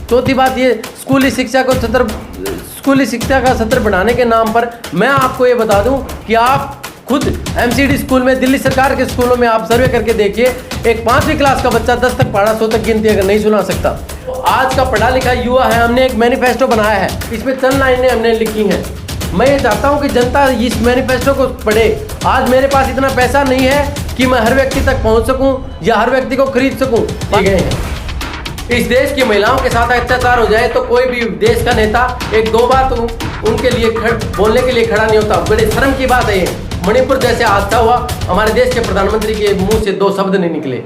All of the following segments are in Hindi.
चौथी बात ये स्कूली शिक्षा का सत्र बढ़ाने के नाम पर मैं आपको ये बता दूं कि आप खुद एमसीडी स्कूल में, दिल्ली सरकार के स्कूलों में आप सर्वे करके देखिए, एक 5वीं क्लास का बच्चा 10 तक पढ़ा, 100 तक गिनती अगर नहीं सुना सकता। आज का पढ़ा लिखा युवा है, हमने एक मैनिफेस्टो बनाया है, इसमें चंद लाइनें हमने लिखी हैं। मैं ये चाहता हूँ कि जनता इस मैनिफेस्टो को पढ़े। आज मेरे पास इतना पैसा नहीं है कि मैं हर व्यक्ति तक पहुँच सकूँ या हर व्यक्ति को खरीद सकूँ। ठीक है, इस देश की महिलाओं के साथ अत्याचार हो जाए तो कोई भी देश का नेता एक दो बार तो उनके लिए बोलने के लिए खड़ा नहीं होता। बड़े शर्म की बात है ये। मणिपुर जैसे हादसा हुआ, हमारे देश के प्रधानमंत्री के मुंह से 2 शब्द नहीं निकले।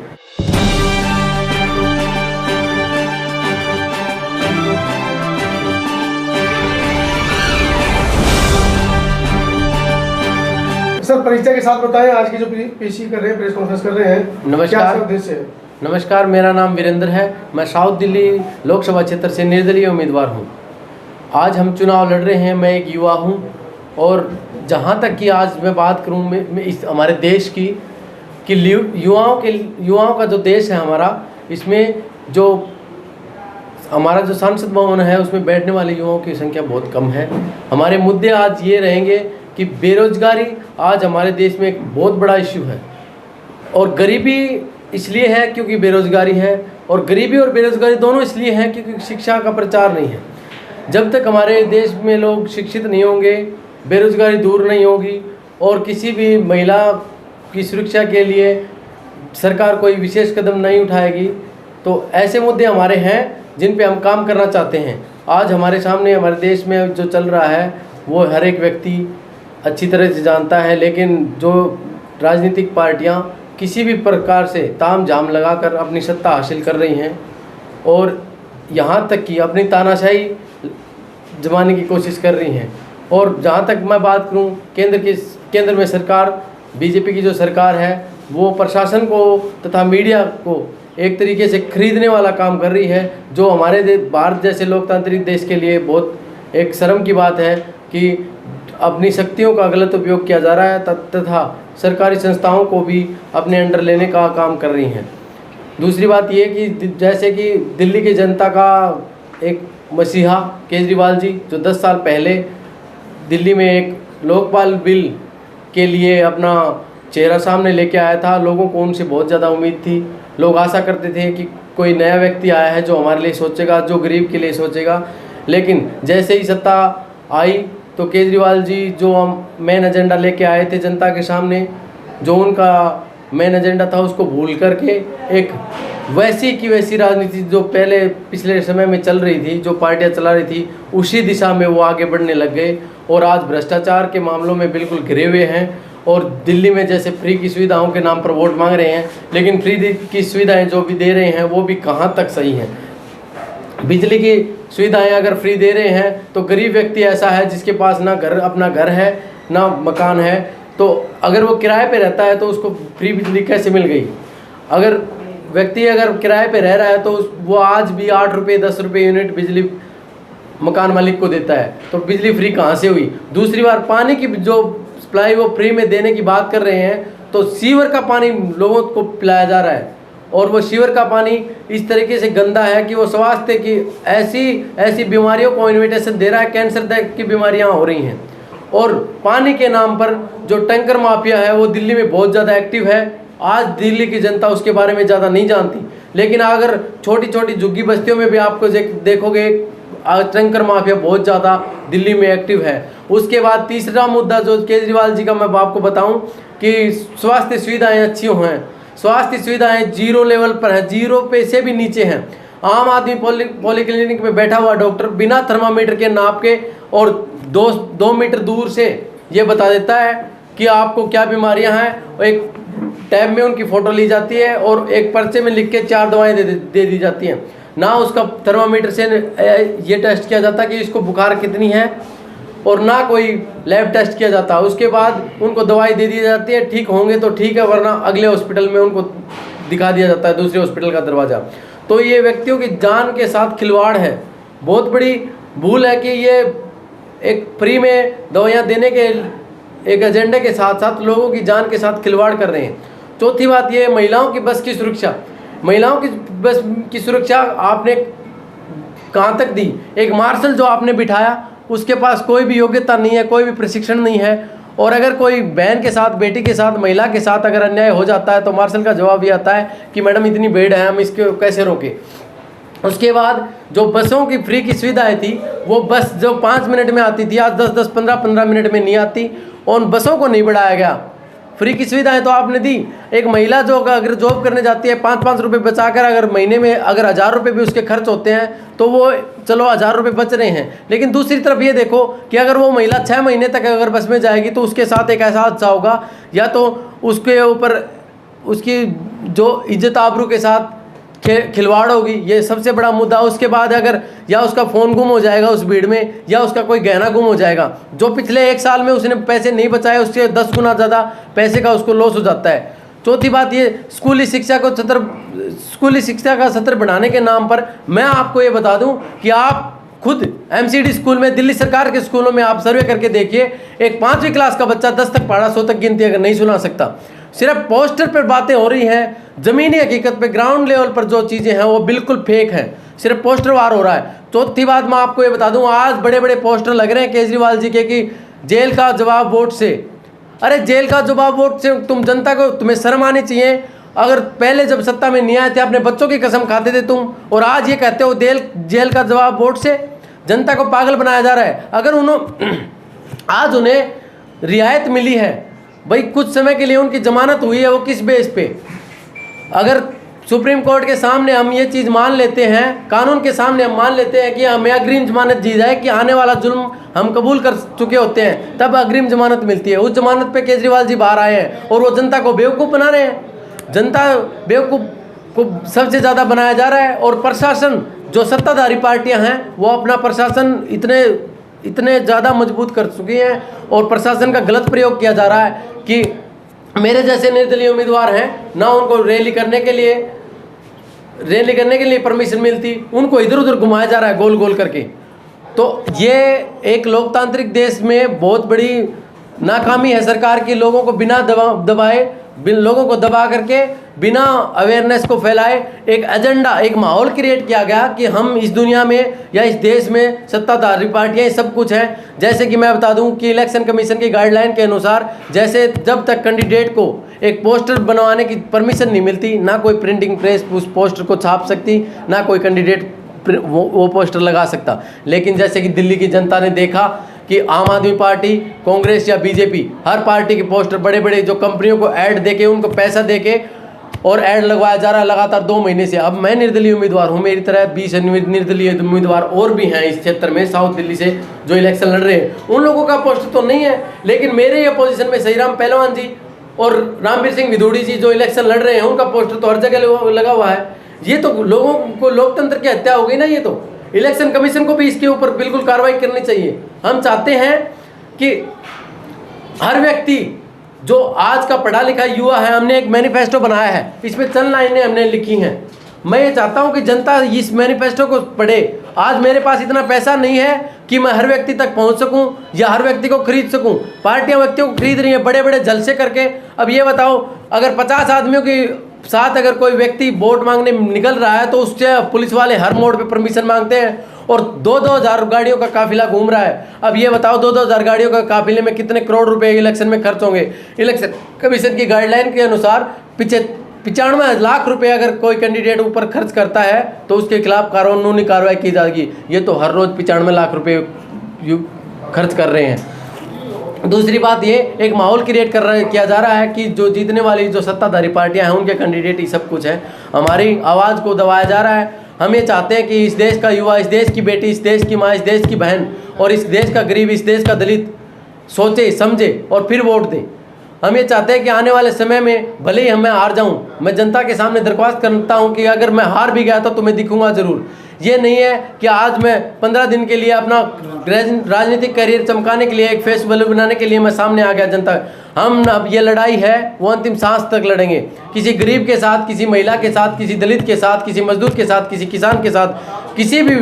सर, परिचय के साथ बताएं, आज की जो पेशी कर रहे हैं, प्रेस कॉन्फ्रेंस कर रहे हैं, नमस्कार। क्या उद्देश्य है? नमस्कार, मेरा नाम वीरेंद्र है। मैं साउथ दिल्ली लोकसभा क्षेत्र से निर्दलीय उम्मीदवार हूं। आज हम चुनाव लड़ रहे हैं। मैं एक युवा हूं और जहां तक कि आज मैं बात करूं मैं इस हमारे देश की कि युवाओं का जो देश है हमारा, इसमें जो हमारा जो संसद भवन है उसमें बैठने वाले युवाओं की संख्या बहुत कम है। हमारे मुद्दे आज ये रहेंगे कि बेरोजगारी आज हमारे देश में एक बहुत बड़ा इश्यू है और गरीबी इसलिए है क्योंकि बेरोजगारी है, और गरीबी और बेरोजगारी दोनों इसलिए हैं क्योंकि शिक्षा का प्रचार नहीं है। जब तक हमारे देश में लोग शिक्षित नहीं होंगे, बेरोजगारी दूर नहीं होगी और किसी भी महिला की सुरक्षा के लिए सरकार कोई विशेष कदम नहीं उठाएगी, तो ऐसे मुद्दे हमारे हैं जिन पे हम काम करना चाहते हैं। आज हमारे सामने हमारे देश में जो चल रहा है वो हर एक व्यक्ति अच्छी तरह से जानता है, लेकिन जो राजनीतिक पार्टियां किसी भी प्रकार से ताम झाम लगाकर अपनी सत्ता हासिल कर रही हैं और यहाँ तक कि अपनी तानाशाही जमाने की कोशिश कर रही हैं। और जहाँ तक मैं बात करूँ, केंद्र में सरकार, बीजेपी की जो सरकार है, वो प्रशासन को तथा मीडिया को एक तरीके से खरीदने वाला काम कर रही है, जो हमारे भारत जैसे लोकतांत्रिक देश के लिए बहुत एक शर्म की बात है कि अपनी शक्तियों का गलत उपयोग किया जा रहा है तथा सरकारी संस्थाओं को भी अपने अंडर लेने का काम कर रही हैं। दूसरी बात ये कि जैसे कि दिल्ली की जनता का एक मसीहा केजरीवाल जी, जो 10 साल पहले दिल्ली में एक लोकपाल बिल के लिए अपना चेहरा सामने लेके आया था, लोगों को उनसे बहुत ज़्यादा उम्मीद थी। लोग आशा करते थे कि कोई नया व्यक्ति आया है जो हमारे लिए सोचेगा, जो गरीब के लिए सोचेगा। लेकिन जैसे ही सत्ता आई तो केजरीवाल जी जो मेन एजेंडा लेके आए थे जनता के सामने, जो उनका मेन एजेंडा था उसको भूल करके एक वैसी की वैसी राजनीति जो पहले पिछले समय में चल रही थी, जो पार्टियां चला रही थी, उसी दिशा में वो आगे बढ़ने लग गए और आज भ्रष्टाचार के मामलों में बिल्कुल घिरे हुए हैं। और दिल्ली में जैसे फ्री की सुविधाओं के नाम पर वोट मांग रहे हैं, लेकिन फ्री की सुविधाएँ जो भी दे रहे हैं वो भी कहाँ तक सही हैं। बिजली की सुविधाएं अगर फ्री दे रहे हैं तो गरीब व्यक्ति ऐसा है जिसके पास ना अपना घर है ना मकान है, तो अगर वो किराए पे रहता है तो उसको फ्री बिजली कैसे मिल गई? अगर व्यक्ति किराए पे रह रहा है तो वो आज भी 8 रुपये 10 रुपये यूनिट बिजली मकान मालिक को देता है, तो बिजली फ्री कहाँ से हुई? दूसरी बार पानी की जो सप्लाई वो फ्री में देने की बात कर रहे हैं, तो सीवर का पानी लोगों को पिलाया जा रहा है और वो सीवर का पानी इस तरीके से गंदा है कि वो स्वास्थ्य की ऐसी बीमारियों को इन्विटेशन दे रहा है, कैंसर तक की बीमारियां हो रही हैं। और पानी के नाम पर जो टैंकर माफिया है वो दिल्ली में बहुत ज़्यादा एक्टिव है। आज दिल्ली की जनता उसके बारे में ज़्यादा नहीं जानती, लेकिन अगर छोटी छोटी झुग्गी बस्तियों में भी आपको देखोगे टैंकर माफिया बहुत ज़्यादा दिल्ली में एक्टिव है। उसके बाद तीसरा मुद्दा जो केजरीवाल जी का मैं आपको बताऊँ कि स्वास्थ्य सुविधाएँ अच्छी हैं। स्वास्थ्य सुविधाएं 0 लेवल पर है, 0 पे से भी नीचे हैं। आम आदमी पॉलीक्लिनिक में बैठा हुआ डॉक्टर बिना थर्मामीटर के नाप के और 2 मीटर दूर से ये बता देता है कि आपको क्या बीमारियां हैं। एक टैब में उनकी फ़ोटो ली जाती है और एक पर्चे में लिख के 4 दवाएं दे दी जाती हैं। ना उसका थर्मामीटर से ये टेस्ट किया जाता कि इसको बुखार कितनी है और ना कोई लैब टेस्ट किया जाता। उसके बाद उनको दवाई दे दी जाती है, ठीक होंगे तो ठीक है, वरना अगले हॉस्पिटल में उनको दिखा दिया जाता है, दूसरे हॉस्पिटल का दरवाज़ा। तो ये व्यक्तियों की जान के साथ खिलवाड़ है। बहुत बड़ी भूल है कि ये एक फ्री में दवाइयाँ देने के एक एजेंडे के साथ साथ लोगों की जान के साथ खिलवाड़ कर रहे हैं। चौथी बात ये महिलाओं की बस की सुरक्षा। महिलाओं की बस की सुरक्षा आपने कहाँ तक दी। एक मार्शल जो आपने बिठाया उसके पास कोई भी योग्यता नहीं है, कोई भी प्रशिक्षण नहीं है, और अगर कोई बहन के साथ, बेटी के साथ, महिला के साथ अगर अन्याय हो जाता है तो मार्शल का जवाब ये आता है कि मैडम इतनी भीड़ है, हम इसको कैसे रोकें। उसके बाद जो बसों की फ्री की सुविधाएं थी, वो बस जो 5 मिनट में आती थी, आज 10-10, 15-15 मिनट में नहीं आती, और उन बसों को नहीं बढ़ाया गया। फ्री की सुविधाएं तो आपने दी। एक महिला जो अगर जॉब करने जाती है 5-5 रुपये बचाकर, अगर महीने में अगर 1000 रुपये भी उसके खर्च होते हैं तो वो चलो 1000 रुपये बच रहे हैं। लेकिन दूसरी तरफ ये देखो कि अगर वो महिला 6 महीने तक अगर बस में जाएगी तो उसके साथ एक ऐसा हादसा होगा, या तो उसके ऊपर उसकी जो इज्जत आबरू के साथ खिलवाड़ होगी, ये सबसे बड़ा मुद्दा। उसके बाद अगर या उसका फ़ोन गुम हो जाएगा उस भीड़ में, या उसका कोई गहना गुम हो जाएगा, जो पिछले 1 साल में उसने पैसे नहीं बचाए उससे 10 गुना ज़्यादा पैसे का उसको लॉस हो जाता है। चौथी बात ये, स्कूली शिक्षा का सत्र बढ़ाने के नाम पर मैं आपको ये बता दूं कि आप खुद MCD स्कूल में, दिल्ली सरकार के स्कूलों में आप सर्वे करके देखिए, एक 5वीं क्लास का बच्चा 10 तक पढ़ा, 100 तक गिनती अगर नहीं सुना सकता। सिर्फ पोस्टर पर बातें हो रही हैं, ज़मीनी हकीकत पे ग्राउंड लेवल पर जो चीज़ें हैं वो बिल्कुल फेक हैं, सिर्फ पोस्टर वार हो रहा है। चौथी बात मैं आपको ये बता दूं, आज बड़े बड़े पोस्टर लग रहे हैं केजरीवाल जी के कि जेल का जवाब वोट से। अरे जेल का जवाब वोट से तुम जनता को, तुम्हें शर्म आनी चाहिए। अगर पहले जब सत्ता में नहीं आए थे अपने बच्चों की कसम खाते थे तुम, और आज ये कहते हो जेल का जवाब वोट से। जनता को पागल बनाया जा रहा है। अगर आज उन्हें रियायत मिली है भाई, कुछ समय के लिए उनकी जमानत हुई है, वो किस बेस पे? अगर सुप्रीम कोर्ट के सामने हम ये चीज़ मान लेते हैं, कानून के सामने हम मान लेते हैं कि हमें अग्रिम जमानत दी जाए कि आने वाला जुल्म हम कबूल कर चुके होते हैं, तब अग्रिम जमानत मिलती है। उस जमानत पे केजरीवाल जी बाहर आए हैं और वो जनता को बेवकूफ़ बना रहे हैं। जनता बेवकूफ़ को सबसे ज़्यादा बनाया जा रहा है, और प्रशासन, जो सत्ताधारी पार्टियां हैं, वो अपना प्रशासन इतने ज़्यादा मजबूत कर चुकी हैं, और प्रशासन का गलत प्रयोग किया जा रहा है कि मेरे जैसे निर्दलीय उम्मीदवार हैं ना, उनको रैली करने के लिए परमिशन मिलती, उनको इधर उधर घुमाया जा रहा है गोल गोल करके। तो ये एक लोकतांत्रिक देश में बहुत बड़ी नाकामी है सरकार की। लोगों को बिना दबाए, लोगों को दबा करके, बिना अवेयरनेस को फैलाए एक एजेंडा, एक माहौल क्रिएट किया गया कि हम इस दुनिया में या इस देश में सत्ताधारी पार्टियां सब कुछ हैं। जैसे कि मैं बता दूं कि इलेक्शन कमीशन की गाइडलाइन के अनुसार, जैसे जब तक कैंडिडेट को एक पोस्टर बनवाने की परमिशन नहीं मिलती, ना कोई प्रिंटिंग प्रेस उस पोस्टर को छाप सकती, ना कोई कैंडिडेट वो पोस्टर लगा सकता। लेकिन जैसे कि दिल्ली की जनता ने देखा कि आम आदमी पार्टी, कांग्रेस या बीजेपी, हर पार्टी के पोस्टर बड़े बड़े जो कंपनियों को ऐड देके, उनको पैसा देके और ऐड लगवाया जा रहा है लगातार 2 महीने से। अब मैं निर्दलीय उम्मीदवार हूँ, मेरी तरह 20 निर्दलीय उम्मीदवार और भी हैं इस क्षेत्र में, साउथ दिल्ली से जो इलेक्शन लड़ रहे हैं। उन लोगों का पोस्टर तो नहीं है, लेकिन मेरे अपोजिशन में सहीराम पहलवान जी और रामवीर सिंह विधोड़ी जी जो इलेक्शन लड़ रहे हैं, उनका पोस्टर तो हर जगह लगा हुआ है। ये तो लोगों को लोकतंत्र की हत्या हो गई ना। ये तो इलेक्शन कमीशन को भी इसके ऊपर बिल्कुल कार्रवाई करनी चाहिए। हम चाहते हैं कि हर व्यक्ति जो आज का पढ़ा लिखा युवा है, हमने एक मैनिफेस्टो बनाया है, इसमें चंद लाइनें हमने लिखी हैं। मैं ये चाहता हूं कि जनता इस मैनिफेस्टो को पढ़े। आज मेरे पास इतना पैसा नहीं है कि मैं हर व्यक्ति तक पहुंच सकूं या हर व्यक्ति को खरीद सकूं। पार्टियां व्यक्तियों को खरीद रही हैं बड़े बड़े जलसे करके। अब ये बताओ, अगर 50 आदमियों के साथ अगर कोई व्यक्ति वोट मांगने निकल रहा है तो उससे पुलिस वाले हर मोड़ पे परमिशन मांगते हैं, और 2-2 हज़ार गाड़ियों का काफिला घूम रहा है। अब ये बताओ 2-2 हज़ार गाड़ियों का काफिले में कितने करोड़ रुपए इलेक्शन में खर्च होंगे। इलेक्शन कमीशन की गाइडलाइन के अनुसार 95 लाख रुपए अगर कोई कैंडिडेट ऊपर खर्च करता है तो उसके खिलाफ कानूनी कार्रवाई की जाएगी। ये तो हर रोज 95 लाख रुपए खर्च कर रहे हैं। दूसरी बात, ये एक माहौल क्रिएट किया जा रहा है कि जो जीतने वाली जो सत्ताधारी पार्टियां हैं उनके कैंडिडेट ही सब कुछ है। हमारी आवाज़ को दबाया जा रहा है। हम ये चाहते हैं कि इस देश का युवा, इस देश की बेटी, इस देश की माँ, इस देश की बहन और इस देश का गरीब, इस देश का दलित सोचे समझे और फिर वोट दे। हम ये चाहते हैं कि आने वाले समय में भले ही मैं हार जाऊं, मैं जनता के सामने दरख्वास्त करता हूं कि अगर मैं हार भी गया तो तुम्हें दिखूंगा ज़रूर। ये नहीं है कि आज मैं 15 दिन के लिए अपना राजनीतिक करियर चमकाने के लिए, एक फेस वैल्यू बनाने के लिए मैं सामने आ गया जनता। हम अब ये लड़ाई है वो अंतिम सांस तक लड़ेंगे। किसी गरीब के साथ, किसी महिला के साथ, किसी दलित के साथ, किसी मजदूर के साथ, किसी किसान के साथ, किसी भी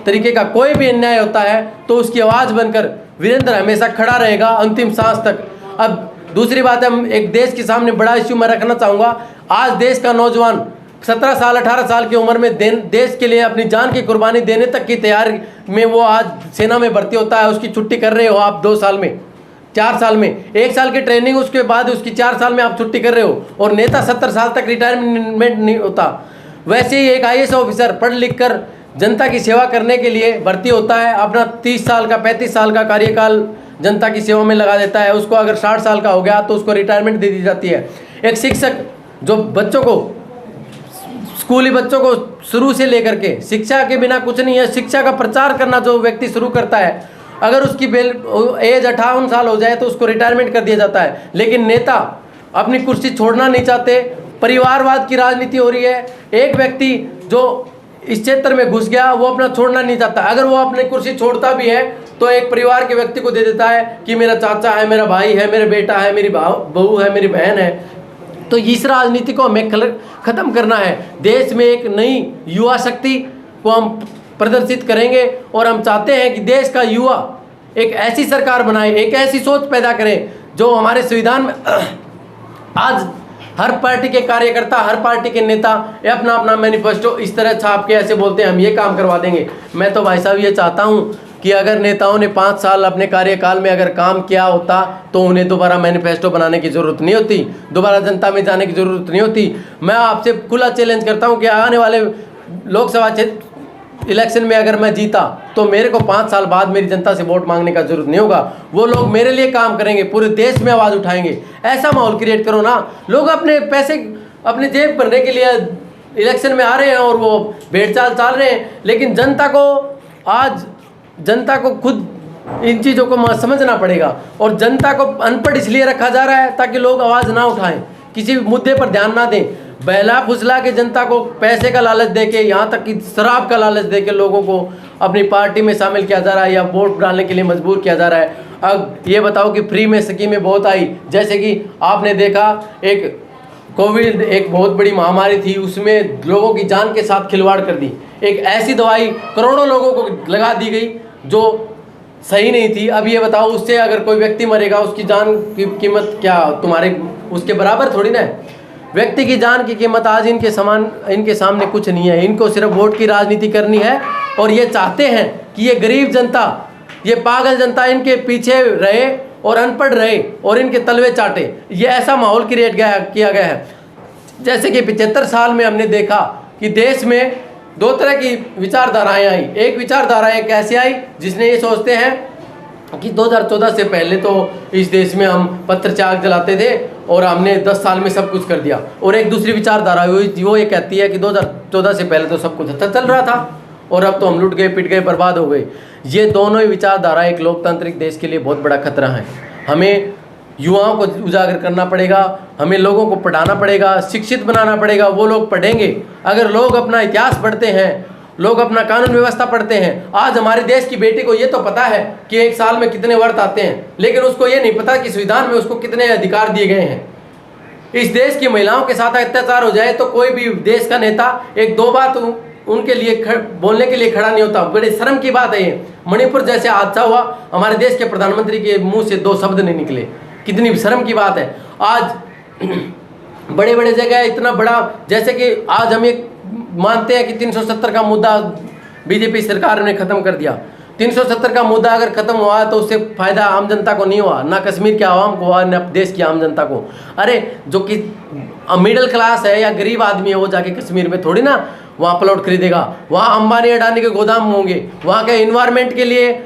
तरीके का कोई भी अन्याय होता है तो उसकी आवाज़ बनकर वीरेंद्र हमेशा खड़ा रहेगा अंतिम सांस तक। अब दूसरी बात है, हम एक देश के सामने बड़ा इश्यू मैं रखना चाहूँगा। आज देश का नौजवान 17 साल 18 साल की उम्र में देश के लिए अपनी जान की कुर्बानी देने तक की तैयारी में वो आज सेना में भर्ती होता है। उसकी छुट्टी कर रहे हो आप 2 साल में, 4 साल में, 1 साल की ट्रेनिंग, उसके बाद उसकी 4 साल में आप छुट्टी कर रहे हो। और नेता 70 साल तक रिटायरमेंट नहीं होता। वैसे ही एक IAS ऑफिसर पढ़ लिख कर जनता की सेवा करने के लिए भर्ती होता है, अपना 30 साल का 35 साल का कार्यकाल जनता की सेवा में लगा देता है। उसको अगर 60 साल का हो गया तो उसको रिटायरमेंट दे दी जाती है। एक शिक्षक जो बच्चों को, स्कूली बच्चों को शुरू से लेकर के, शिक्षा के बिना कुछ नहीं है, शिक्षा का प्रचार करना जो व्यक्ति शुरू करता है, अगर उसकी एज 58 साल हो जाए तो उसको रिटायरमेंट कर दिया जाता है। लेकिन नेता अपनी कुर्सी छोड़ना नहीं चाहते, परिवारवाद की राजनीति हो रही है। एक व्यक्ति जो इस क्षेत्र में घुस गया वो अपना छोड़ना नहीं चाहता। अगर वो अपनी कुर्सी छोड़ता भी है तो एक परिवार के व्यक्ति को दे देता है कि मेरा चाचा है, मेरा भाई है, मेरा बेटा है, मेरी बहू है, मेरी बहन है। तो इस राजनीति को हमें ख़त्म करना है। देश में एक नई युवा शक्ति को हम प्रदर्शित करेंगे और हम चाहते हैं कि देश का युवा एक ऐसी सरकार बनाए, एक ऐसी सोच पैदा करें जो हमारे संविधान में आज हर पार्टी के कार्यकर्ता, हर पार्टी के नेता अपना अपना मैनिफेस्टो इस तरह छाप के ऐसे बोलते हैं हम ये काम करवा देंगे। मैं तो भाई साहब ये चाहता हूँ कि अगर नेताओं ने 5 साल अपने कार्यकाल में अगर काम किया होता तो उन्हें दोबारा मैनिफेस्टो बनाने की ज़रूरत नहीं होती, दोबारा जनता में जाने की ज़रूरत नहीं होती। मैं आपसे खुला चैलेंज करता हूँ कि आने वाले लोकसभा इलेक्शन में अगर मैं जीता तो मेरे को 5 साल बाद मेरी जनता से वोट मांगने का जरूरत नहीं होगा। वो लोग मेरे लिए काम करेंगे, पूरे देश में आवाज़ उठाएंगे। ऐसा माहौल क्रिएट करो ना। लोग अपने पैसे अपने जेब भरने के लिए इलेक्शन में आ रहे हैं और वो भेड़चाल चाल रहे हैं, लेकिन जनता को आज जनता को खुद इन चीज़ों को समझना पड़ेगा। और जनता को अनपढ़ इसलिए रखा जा रहा है ताकि लोग आवाज़ ना उठाएं, किसी मुद्दे पर ध्यान ना दें। बहला फुसला के जनता को पैसे का लालच देके, यहाँ तक कि शराब का लालच देके लोगों को अपनी पार्टी में शामिल किया जा रहा है या वोट डालने के लिए मजबूर किया जा रहा है। अब ये बताओ कि फ्री में स्कीमें बहुत आई, जैसे कि आपने देखा एक कोविड एक बहुत बड़ी महामारी थी, उसमें लोगों की जान के साथ खिलवाड़ कर दी। एक ऐसी दवाई करोड़ों लोगों को लगा दी गई जो सही नहीं थी। अब ये बताओ उससे अगर कोई व्यक्ति मरेगा उसकी जान की कीमत क्या तुम्हारे उसके बराबर थोड़ी ना है। व्यक्ति की जान की कीमत आज इनके सामने कुछ नहीं है। इनको सिर्फ वोट की राजनीति करनी है और ये चाहते हैं कि ये गरीब जनता, ये पागल जनता इनके पीछे रहे और अनपढ़ रहे और इनके तलवे चाटे। ये ऐसा माहौल क्रिएट किया गया है। जैसे कि 75 साल में हमने देखा कि देश में 2 तरह की विचारधाराएं आई। एक विचारधारा एक ऐसी आई जिसने ये सोचते हैं कि 2014 से पहले तो इस देश में हम पत्थर से आग जलाते थे और हमने 10 साल में सब कुछ कर दिया। और एक दूसरी विचारधारा वो ये कहती है कि 2014 से पहले तो सब कुछ अच्छा चल रहा था और अब तो हम लुट गए, पिट गए, बर्बाद हो गए। ये दोनों ही विचारधारा एक लोकतांत्रिक देश के लिए बहुत बड़ा खतरा है। हमें युवाओं को उजागर करना पड़ेगा, हमें लोगों को पढ़ाना पड़ेगा, शिक्षित बनाना पड़ेगा। वो लोग पढ़ेंगे अगर लोग अपना इतिहास पढ़ते हैं, लोग अपना कानून व्यवस्था पढ़ते हैं। आज हमारे देश की बेटी को ये तो पता है कि 1 साल में कितने वर्ष आते हैं, लेकिन उसको ये नहीं पता कि संविधान में उसको कितने अधिकार दिए गए हैं। इस देश की महिलाओं के साथ अत्याचार हो जाए तो कोई भी देश का नेता 1-2 बात उनके लिए बोलने के लिए खड़ा नहीं होता। बड़े शर्म की बात है ये। मणिपुर जैसे हादसा हुआ, हमारे देश के प्रधानमंत्री के मुंह से 2 शब्द नहीं निकले। कितनी शर्म की बात है। आज बड़े बड़े जगह इतना बड़ा, जैसे कि आज हम ये मानते हैं कि 370 का मुद्दा बीजेपी सरकार ने ख़त्म कर दिया। 370 का मुद्दा अगर ख़त्म हुआ तो उससे फ़ायदा आम जनता को नहीं हुआ, ना कश्मीर के आवाम को हुआ, ना देश की आम जनता को। अरे जो कि मिडिल क्लास है या गरीब आदमी है वो जाके कश्मीर में थोड़ी ना वहाँ प्लॉट खरीदेगा। वहाँ अंबानी अडानी के गोदाम होंगे, वहाँ के इन्वायरमेंट के लिए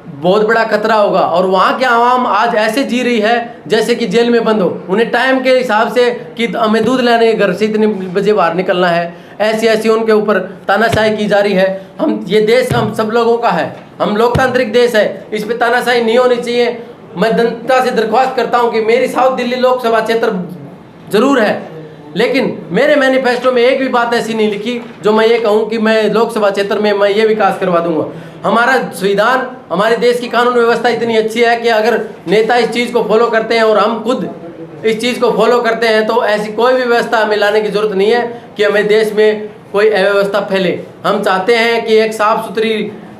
बहुत बड़ा खतरा होगा। और वहाँ के आवाम आज ऐसे जी रही है जैसे कि जेल में बंद हो। उन्हें टाइम के हिसाब से कि हमें दूध लेने घर से इतने बजे बाहर निकलना है, ऐसी उनके ऊपर तानाशाही की जा रही है। हम ये देश हम सब लोगों का है, हम लोकतांत्रिक देश है, इस पर तानाशाही नहीं होनी चाहिए। मैं जनता से दरख्वास्त करता हूँ कि मेरी साउथ दिल्ली लोकसभा क्षेत्र ज़रूर है, लेकिन मेरे मैनिफेस्टो में एक भी बात ऐसी नहीं लिखी जो मैं ये कहूँ कि मैं लोकसभा क्षेत्र में मैं ये विकास करवा दूंगा। हमारा संविधान, हमारे देश की कानून व्यवस्था इतनी अच्छी है कि अगर नेता इस चीज़ को फॉलो करते हैं और हम खुद इस चीज़ को फॉलो करते हैं तो ऐसी कोई भी व्यवस्था हमें लाने की ज़रूरत नहीं है कि हमें देश में कोई अव्यवस्था फैले। हम चाहते हैं कि एक साफ सुथरी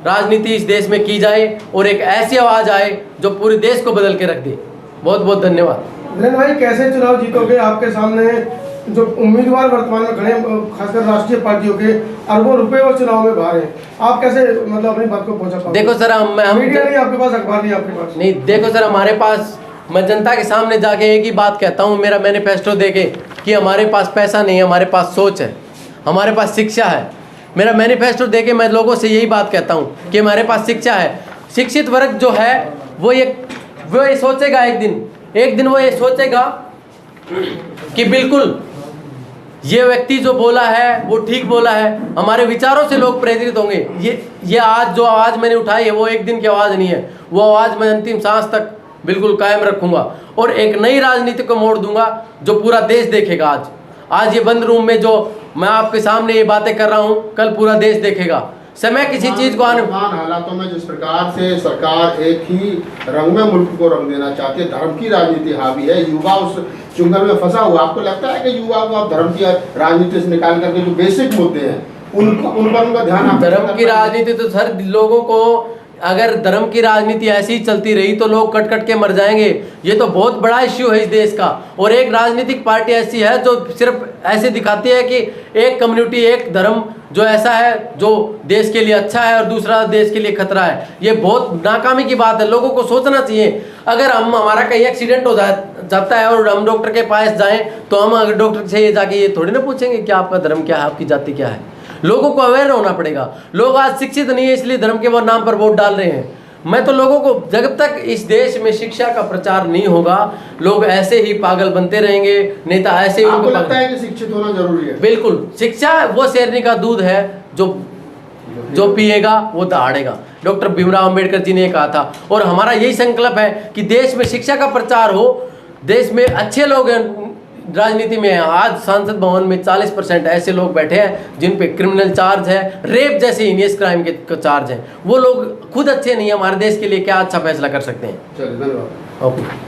राजनीति इस देश में की जाए और एक ऐसी आवाज़ आए जो पूरे देश को बदल के रख दे। बहुत बहुत धन्यवाद। वीरेंद्र भाई, कैसे चुनाव जीतोगे? आपके सामने जो उम्मीदवार वर्तमान में खड़े हैं, खासकर राष्ट्रीय पार्टियों के अरबों रुपए और चुनाव में बाहर हैं, आप कैसे मतलब अपनी बात को पहुंचा पाओगे? देखो सर, हम मीडिया नहीं आपके पास, अखबार नहीं आपके पास। नहीं, देखो सर, हमारे पास, मैं जनता के सामने जाके एक ही बात कहता हूँ, मेरा मैनिफेस्टो देके, कि हमारे पास पैसा नहीं है, हमारे पास सोच है, हमारे पास शिक्षा है। मेरा मैनिफेस्टो देके मैं लोगों से यही बात कहता हूँ कि हमारे पास शिक्षा है। शिक्षित वर्ग जो है वो ये सोचेगा, एक दिन वो ये सोचेगा कि बिल्कुल ये व्यक्ति जो बोला है वो ठीक बोला है। हमारे विचारों से लोग प्रेरित होंगे। ये आज जो आवाज़ मैंने उठाई है वो एक दिन की आवाज़ नहीं है, वो आवाज़ मैं अंतिम सांस तक बिल्कुल कायम रखूंगा और एक नई राजनीति को मोड़ दूंगा जो पूरा देश देखेगा। आज ये बंद रूम में जो मैं आपके सामने ये बातें कर रहा हूँ, कल पूरा देश देखेगा। समय किसी चीज़ को हालातों में जिस प्रकार से सरकार एक ही रंग में मुल्क को रंग देना चाहती है, धर्म की राजनीति हावी है, युवा उस चुंगल में फंसा हुआ। आपको लगता है कि युवा को आप धर्म की राजनीति से निकाल करके जो बेसिक मुद्दे हैं उन पर उनका ध्यान? धर्म की राजनीति तो सर, लोगों को अगर धर्म की राजनीति ऐसी ही चलती रही तो लोग कट कट के मर जाएंगे। ये तो बहुत बड़ा इश्यू है इस देश का। और एक राजनीतिक पार्टी ऐसी है जो सिर्फ ऐसे दिखाती है कि एक कम्युनिटी, एक धर्म जो ऐसा है जो देश के लिए अच्छा है और दूसरा देश के लिए खतरा है। ये बहुत नाकामी की बात है। लोगों को सोचना चाहिए। अगर हमारा कहीं एक्सीडेंट हो जाता है और हम डॉक्टर के पास जाएं तो हम अगर डॉक्टर से ये जाके ये थोड़ी ना पूछेंगे कि आपका धर्म क्या है, आपकी जाति क्या है। लोगों को अवेयर होना पड़ेगा। लोग आज शिक्षित नहीं है, इसलिए धर्म के नाम पर वोट डाल रहे हैं। मैं तो लोगों को, जब तक इस देश में शिक्षा का प्रचार नहीं होगा, लोग ऐसे ही पागल बनते रहेंगे। नेता ऐसे ही, आपको लगता है कि शिक्षित होना जरूरी है? बिल्कुल। शिक्षा वो शेरनी का दूध है, जो पिएगा वो दहाड़ेगा। डॉक्टर भीमराव अंबेडकर जी ने कहा था। और हमारा यही संकल्प है कि देश में शिक्षा का प्रचार हो, देश में अच्छे लोग राजनीति में है। आज संसद भवन में 40% ऐसे लोग बैठे हैं जिन पे क्रिमिनल चार्ज है, रेप जैसे हीनियस क्राइम के चार्ज हैं। वो लोग खुद अच्छे नहीं है, हमारे देश के लिए क्या अच्छा फैसला कर सकते हैं? चलिए, धन्यवाद। ओके।